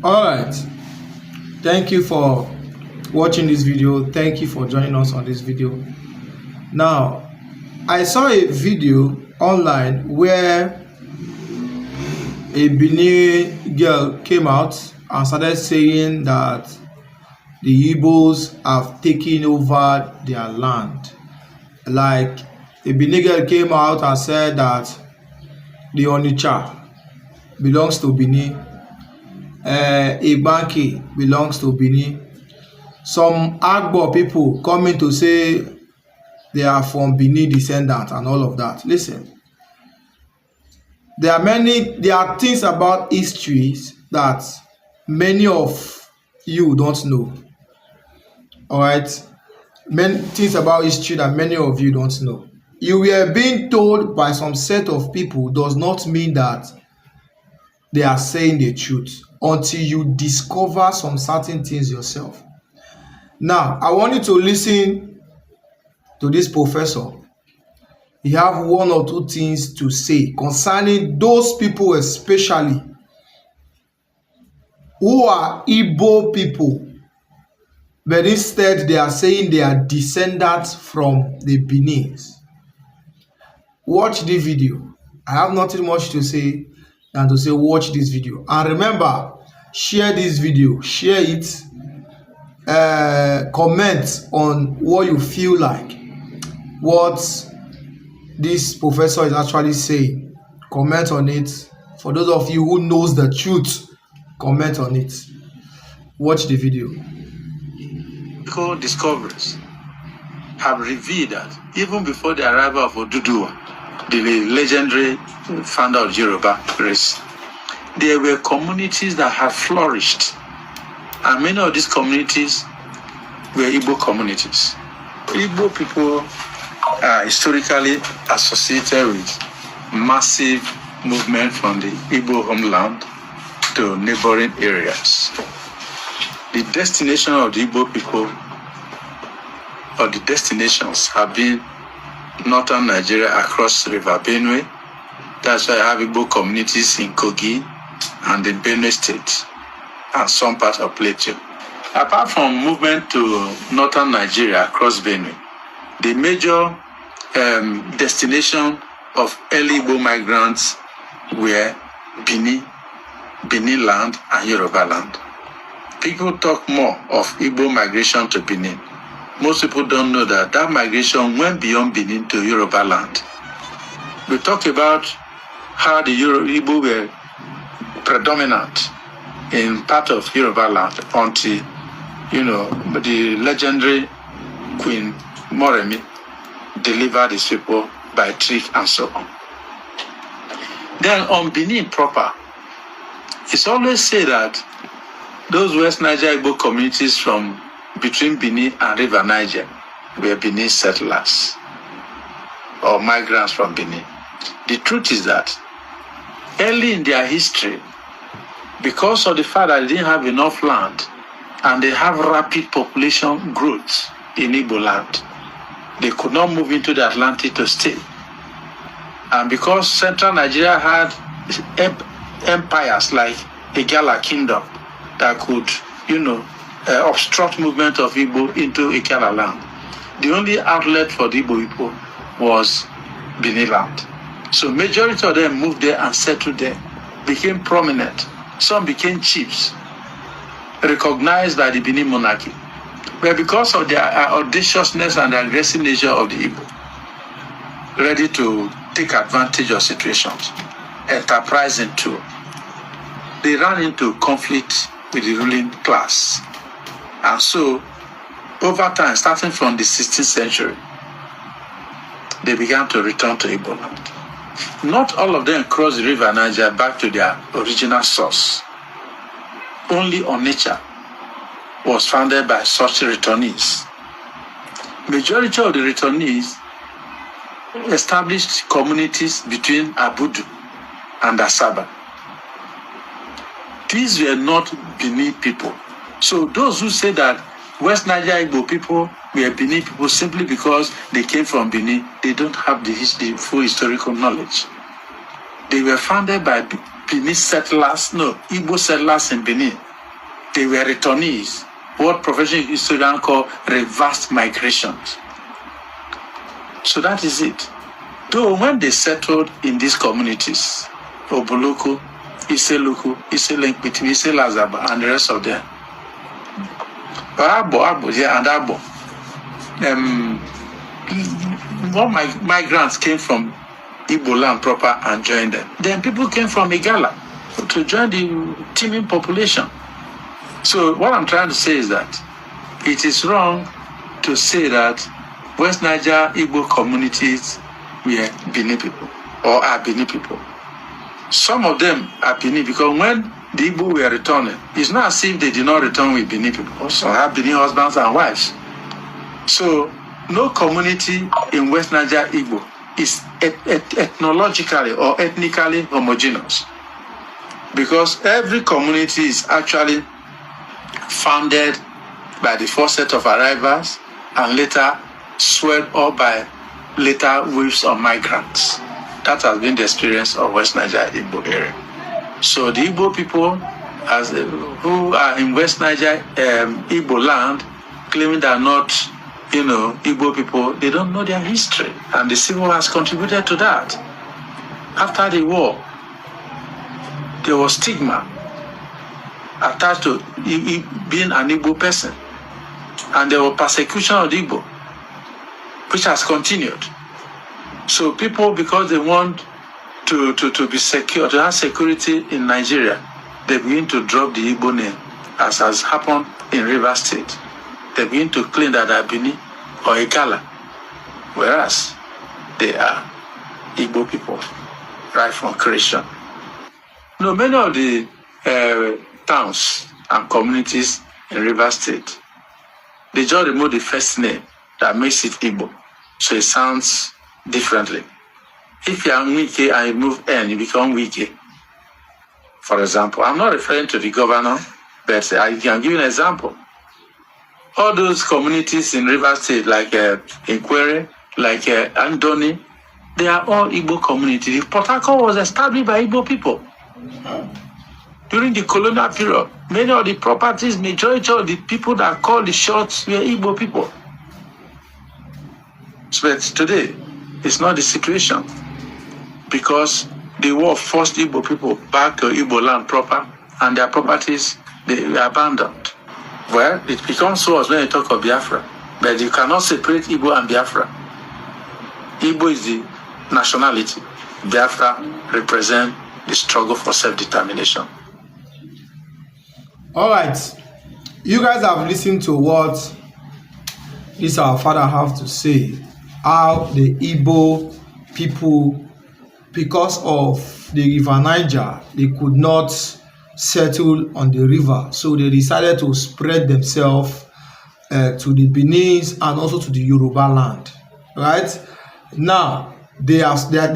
All right. Thank you for watching this video. Thank you for joining us on this video. Now, I saw a video online where a Bini girl came out and started saying that the Igbos have taken over their land. Like, a Bini girl came out and said that the Onitsha belongs to Bini, Igbanki belongs to Bini. Some Agbo people coming to say they are from Bini descendants and all of that. Listen, there are things about histories that many of you don't know. All right, many things about history that many of you don't know. You were being told by some set of people does not mean that they are saying the truth until you discover some certain things yourself. Now, I want you to listen to this professor. He have one or two things to say concerning those people, especially who are Igbo people, but instead they are saying they are descendants from the Benis. Watch the video. I have nothing much to say than to say watch this video. And remember, share this video, share it, comment on what you feel like, what this professor is actually saying. Comment on it. For those of you who knows the truth, comment on it. Watch the video. Discoveries have revealed that even before the arrival of Oduduwa, the legendary founder of Yoruba race, there were communities that had flourished, and many of these communities were Igbo communities. Igbo people are historically associated with massive movement from the Igbo homeland to neighboring areas. The destination of the Igbo people, or the destinations, have been northern Nigeria across River Benue. That's why I have Igbo communities in Kogi and in Benue State and some parts of Plateau. Apart from movement to northern Nigeria across Benue, the major destination of early Igbo migrants were Bini land and Yoruba land. People talk more of Igbo migration to Benin. Most people don't know that that migration went beyond Benin to Yoruba land. We talk about how the Igbo were predominant in part of Yoruba land until, the legendary Queen Moremi delivered his people by trick and so on. Then on Benin proper, it's always said that those West Niger Igbo communities from between Benin and River Niger were Benin settlers or migrants from Benin. The truth is that early in their history, because of the fact that they didn't have enough land and they have rapid population growth in Igbo land, they could not move into the Atlantic to stay. And because central Nigeria had empires like Igala Kingdom that could, obstruct movement of Igbo into Ikala land, the only outlet for the Igbo people was Bini land. So majority of them moved there and settled there, became prominent. Some became chiefs, recognized by the Bini monarchy. But because of their audaciousness and the aggressive nature of the Igbo, ready to take advantage of situations, enterprising too, they ran into conflict with the ruling class. And so, over time, starting from the 16th century, they began to return to Igbo land. Not all of them crossed the River Niger back to their original source. Only Onitsha was founded by such returnees. Majority of the returnees established communities between Abudu and Asaba. These were not Bini people. So those who say that West Niger Igbo people were Bini people simply because they came from Bini, they don't have the full historical knowledge. They were founded by Bini settlers, Igbo settlers in Benin They were returnees, what professional historians call reverse migrations. So that is it. Though when they settled in these communities, Obuluku, Iseluku, Iselenkpiti, Iselazaba, and the rest of them, Abo, yeah, and Abo, more migrants came from Igbo land proper and joined them. Then people came from Igala to join the teeming population. So what I'm trying to say is that it is wrong to say that West Niger Igbo communities were Bini people or are Bini people. Some of them are Bini because when the Igbo were returning, it's not as if they did not return with Bini people. Some have Bini husbands and wives. So no community in West Niger Igbo is ethnologically or ethnically homogeneous, because every community is actually founded by the first set of arrivals and later swelled up by later waves of migrants. That has been the experience of West Niger Igbo area. So the Igbo people who are in West Niger Igbo land claiming they are not Igbo people, they don't know their history, and the Civil War has contributed to that. After the war, there was stigma attached to being an Igbo person, and there was persecution of the Igbo, which has continued. So people, because they want to be secure, to have security in Nigeria, they begin to drop the Igbo name, as has happened in Rivers State. They begin to claim that they are Bini or Igala, whereas they are Igbo people, right from creation. Many of the towns and communities in Rivers State, they just remove the first name that makes it Igbo, so it sounds differently. If you are Wike and you move N, you become Wike. For example, I'm not referring to the governor, but I can give you an example. All those communities in Rivers State, like Inquere, like Andoni, they are all Igbo communities. Port Harcourt was established by Igbo people. During the colonial period, many of the properties, majority of the people that called the shots were Igbo people. But today, it's not the situation, because the war forced Igbo people back to Igbo land proper, and their properties, they were abandoned. Well, it becomes worse when you talk of Biafra, but you cannot separate Igbo and Biafra. Igbo is the nationality. Biafra represents the struggle for self-determination. All right, you guys have listened to what this our father have to say, how the Igbo people, because of the River Niger, they could not settle on the river, so they decided to spread themselves to the Benin and also to the Yoruba land. Right now, they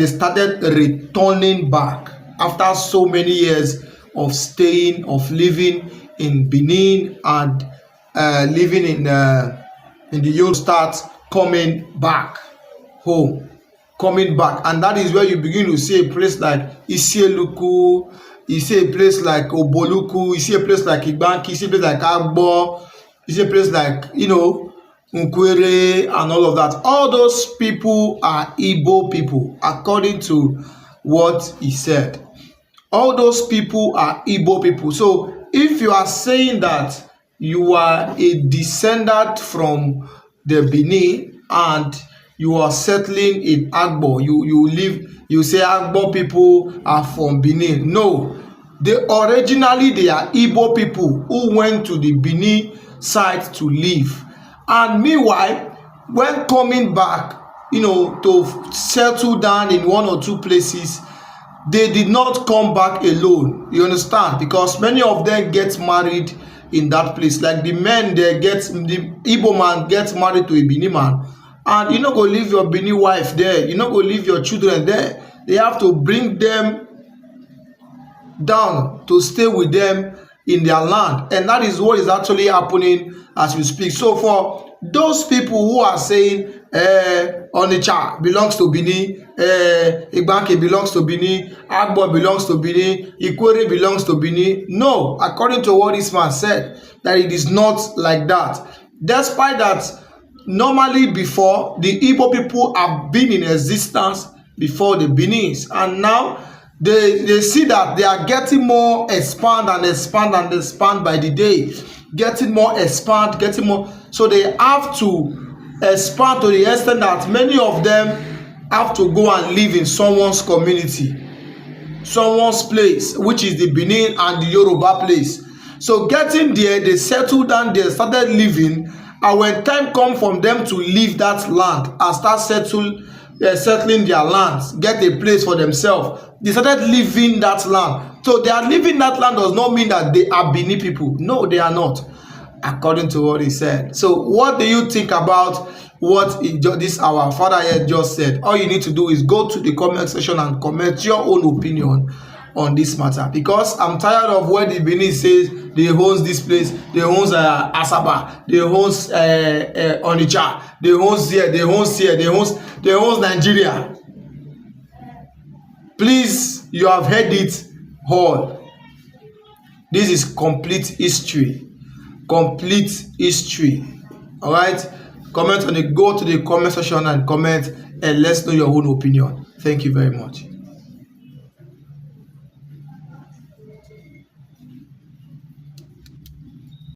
started returning back after so many years of staying, of living in Benin and living in the Yoruba. Start coming back home, and that is where you begin to see a place like Isieluku. You see a place like Oboluku, you see a place like Igbanki, you see a place like Agbo, you see a place like, Nkwere and all of that. All those people are Igbo people, according to what he said. All those people are Igbo people. So if you are saying that you are a descendant from the Bini and you are settling in Agbo, you say Agbo people are from Benin. No, they are Igbo people who went to the Benin side to live. And meanwhile, when coming back, to settle down in one or two places, they did not come back alone. You understand? Because many of them get married in that place. Like the Igbo man gets married to a Bini man. And you not go leave your Bini wife there. You not go leave your children there. They have to bring them down to stay with them in their land, and that is what is actually happening as we speak. So for those people who are saying Onitsha belongs to Bini, Igbanke belongs to Bini, Agbo belongs to Bini, Ikwere belongs to Bini. No, according to what this man said, that it is not like that. Despite that, normally before, the Igbo people have been in existence before the Benis, and now they see that they are getting more expand and expand and expand by the day, getting more expand, getting more. So they have to expand to the extent that many of them have to go and live in someone's community, someone's place, which is the Benin and the Yoruba place. So getting there, they settled down there, started living, and when time come for them to leave that land and start settling their lands, get a place for themselves, they started living that land. So they are living that land does not mean that they are Bini people. No, they are not, according to what he said. So what do you think about what this our father here just said? All you need to do is go to the comment section and comment your own opinion on this matter, because I'm tired of where the Benin says they owns this place, they owns Asaba, they owns Onitsha, they owns here, they owns Nigeria. Please, you have heard it all. This is complete history. Complete history. All right, comment on it. Go to the comment section and comment, and let's know your own opinion. Thank you very much.